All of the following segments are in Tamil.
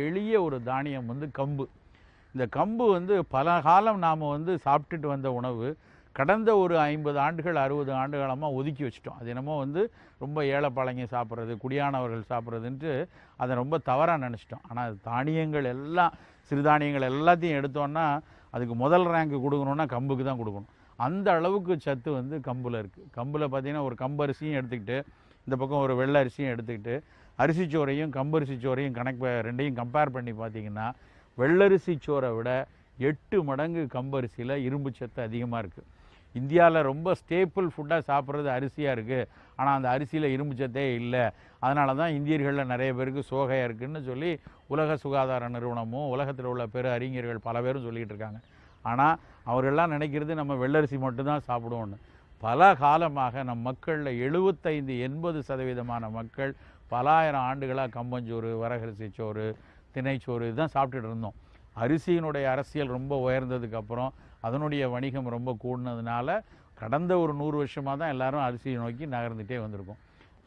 எளிய ஒரு தானியம் வந்து கம்பு. இந்த கம்பு வந்து பல காலம் நாம் வந்து சாப்பிட்டுட்டு வந்த உணவு. கடந்த ஒரு 50 ஆண்டுகள் 60 ஆண்டு காலமாக ஒதுக்கி வச்சுட்டோம். அது என்னமோ வந்து ரொம்ப ஏழைப்பாளைங்க சாப்பிட்றது, குடியானவர்கள் சாப்பிட்றதுன்ட்டு அதை ரொம்ப தவறாக நினச்சிட்டோம். ஆனால் தானியங்கள் எல்லாம், சிறுதானியங்கள் எல்லாத்தையும் எடுத்தோன்னா அதுக்கு முதல் ரேங்க் கொடுக்கணுன்னா கம்புக்கு தான் கொடுக்கணும். அந்த அளவுக்கு சத்து வந்து கம்பில் இருக்குது. கம்பில் பார்த்திங்கன்னா ஒரு கம்பரிசியும் எடுத்துக்கிட்டு, இந்த பக்கம் ஒரு வெள்ளை அரிசியும் எடுத்துக்கிட்டு, அரிசிச்சோறையும் கம்பரிசி சோறையும் ரெண்டையும் கம்பேர் பண்ணி பார்த்திங்கன்னா வெள்ளரிசி சோறை விட 8 மடங்கு கம்பரிசியில் இரும்பு சத்து அதிகமாக இருக்குது. இந்தியாவில் ரொம்ப ஸ்டேப்பிள் ஃபுட்டாக சாப்பிட்றது அரிசியாக இருக்குது. ஆனால் அந்த அரிசியில் இரும்பு சத்தே இல்லை. அதனால தான் இந்தியர்களில் நிறைய பேருக்கு சோகையாக இருக்குதுன்னு சொல்லி உலக சுகாதார நிறுவனமும் உலகத்தில் உள்ள பெரு அறிஞர்கள் பல பேரும் சொல்லிகிட்டு இருக்காங்க. ஆனால் அவர்கள்லாம் நினைக்கிறது நம்ம வெள்ளரிசி மட்டும்தான் சாப்பிடுவோன்னு. பல காலமாக நம் மக்களில் 75-80% மக்கள் பல ஆயிரம் ஆண்டுகளாக கம்பஞ்சோறு, வரகரிசி சோறு, திணைச்சோறு இதுதான் சாப்பிட்டுட்டு இருந்தோம். அரிசியினுடைய அரசியல் ரொம்ப உயர்ந்ததுக்கப்புறம் அதனுடைய வணிகம் ரொம்ப கூடினதுனால கடந்த ஒரு 100 வருஷமாக தான் எல்லாரும் அரிசியை நோக்கி நகர்ந்துகிட்டே வந்திருக்கோம்.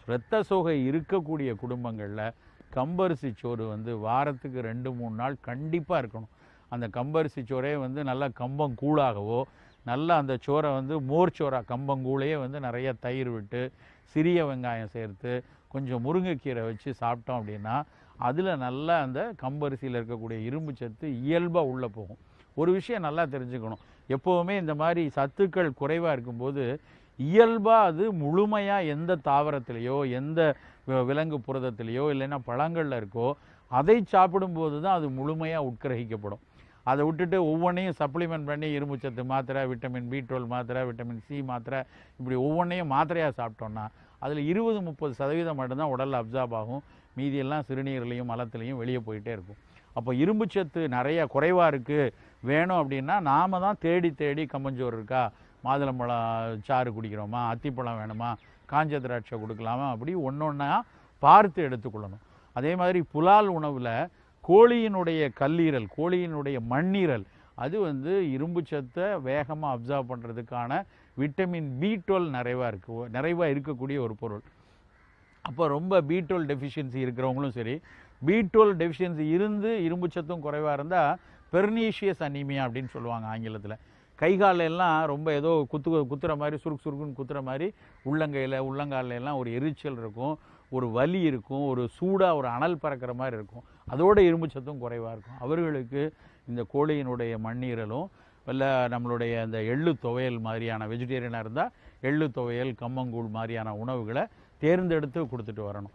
இரத்த சோகை இருக்கக்கூடிய குடும்பங்களில் கம்பரிசி சோறு வந்து வாரத்துக்கு 2-3 நாள் கண்டிப்பாக இருக்கணும். அந்த கம்பரிசி சோறே வந்து நல்லா கம்பங்கூழாகவோ, நல்லா அந்த சோறை வந்து மோர் சோறா கம்பங்கூழையே வந்து நிறைய தயிர் விட்டு, சிறிய வெங்காயம் சேர்த்து, கொஞ்சம் முருங்கைக்கீரை வச்சு சாப்பிட்டோம் அப்படின்னா அதில் நல்லா அந்த கம்பரிசியில் இருக்கக்கூடிய இரும்பு சத்து இயல்பாக உள்ளே போகும். ஒரு விஷயம் நல்லா தெரிஞ்சுக்கணும், எப்போவுமே இந்த மாதிரி சத்துக்கள் குறைவாக இருக்கும்போது இயல்பாக அது முழுமையாக எந்த தாவரத்திலேயோ எந்த விலங்கு புரதத்திலேயோ இல்லைன்னா பழங்களில் இருக்கோ அதை சாப்பிடும்போது தான் அது முழுமையாக உட்கிரகிக்கப்படும். அதை விட்டுட்டு ஒவ்வொன்றையும் சப்ளிமெண்ட் பண்ணி இரும்பு சத்து மாத்திரை, விட்டமின் B12 மாத்திரை, விட்டமின் C மாத்திரை, இப்படி ஒவ்வொன்றையும் மாத்திரையாக சாப்பிட்டோன்னா அதில் 20-30% மட்டும்தான் உடலில் அப்சார்ப் ஆகும். மீதியெல்லாம் சிறுநீர்லையும் மலத்துலேயும் வெளியே போயிட்டே இருக்கும். அப்போ இரும்பு சத்து நிறையா குறைவாக இருக்குது வேணும் அப்படின்னா நாம் தான் தேடி தேடி கம்பஞ்சோறு இருக்கா, மாதுளம்பழம் சாறு குடிக்கிறோமா, அத்திப்பழம் வேணுமா, காஞ்ச திராட்சை கொடுக்கலாமா, அப்படி ஒன்றா பார்த்து எடுத்துக்கொள்ளணும். அதே மாதிரி புலால் உணவில் கோழியினுடைய கல்லீரல், கோழியினுடைய மண்ணீரல் அது வந்து இரும்பு சத்தை வேகமாக அப்சார்ப் பண்ணுறதுக்கான விட்டமின் B12 நிறைவாக இருக்கக்கூடிய ஒரு பொருள். அப்போ ரொம்ப B12 டெஃபிஷியன்சி இருக்கிறவங்களும் சரி, B12 டெஃபிஷியன்சி இருந்து இரும்பு சத்தும் குறைவாக இருந்தால் பெர்னீஷியஸ் அனீமியா அப்படின்னு சொல்லுவாங்க ஆங்கிலத்தில். கை காலெல்லாம் ரொம்ப ஏதோ குத்துற மாதிரி சுருக்குன்னு குத்துற மாதிரி உள்ளங்காலில் எல்லாம் ஒரு எரிச்சல் இருக்கும், ஒரு வலி இருக்கும், ஒரு சூடாக ஒரு அனல் பறக்கிற மாதிரி இருக்கும். அதோட இரும்பு சத்தும் குறைவாக இருக்கும். அவர்களுக்கு இந்த கோழியினுடைய மண்ணீரலும் இல்லை நம்மளுடைய அந்த எள்ளு துவையல் மாதிரியான, வெஜிடேரியனாக இருந்தால் எள்ளு துவையல், கம்மங்கூழ் மாதிரியான உணவுகளை தேர்ந்தெடுத்து கொடுத்துட்டு வரணும்.